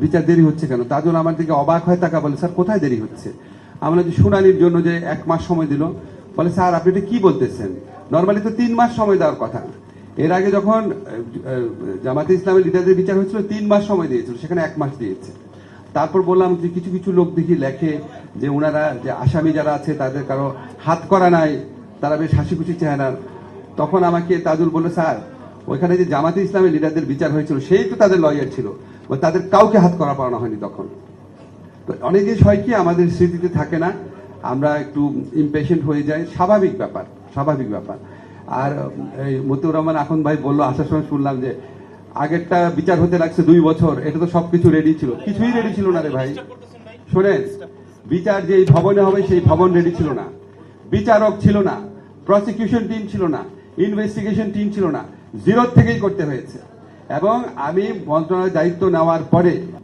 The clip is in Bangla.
বিচার দেরি হচ্ছে কেন? তাজুল আমার দিকে অবাক হয়ে তাকা বলে, স্যার কোথায় দেরি হচ্ছে? আমরা যে শুনানির জন্য যে 1 মাস সময় দিল, বলে স্যার আপনি এটা কি বলতেছেন? নর্মালি তো 3 মাস সময় দেওয়ার কথা। এর আগে যখন জামাতে ইসলামের লিডারদের বিচার হয়েছিল 3 মাস সময় দিয়েছিল, সেখানে 1 মাস দিয়েছে। তারপর বললাম যে কিছু কিছু লোক দেখি লেখে যে ওনারা যে আসামি যারা আছে তাদের কারো হাত করা নাই, তারা বেশ হাসি খুশি চেহারার। তখন আমাকে তাজুল বলল, স্যার ওইখানে যে জামাতে ইসলামের লিডারদের বিচার হয়েছিল সেই তো তাদের লয়ার ছিল, তাদের কাউকে হাত করা পড়ানো হয়নি তখন। তো অনেক জিনিস হয় কি আমাদের স্মৃতিতে থাকে না, আমরা একটু ইমপেশেন্ট হয়ে যাই, স্বাভাবিক ব্যাপার, স্বাভাবিক ব্যাপার। আর এই মতিউর রহমান আখন ভাই বললো, আসার সময় শুনলাম যে আগেরটা বিচার হতে লাগছে 2 বছর, এটা তো সবকিছু রেডি ছিল। কিছুই রেডি ছিল না রে ভাই। শোনেন, বিচার যে ভবনে হবে সেই ভবন রেডি ছিল না, বিচারক ছিল না, প্রসিকিউশন টিম ছিল না, ইনভেস্টিগেশন টিম ছিল না, জিরো থেকেই করতে হয়েছে। এবং আমি মন্ত্রণালয়ের দায়িত্ব নেওয়ার পরে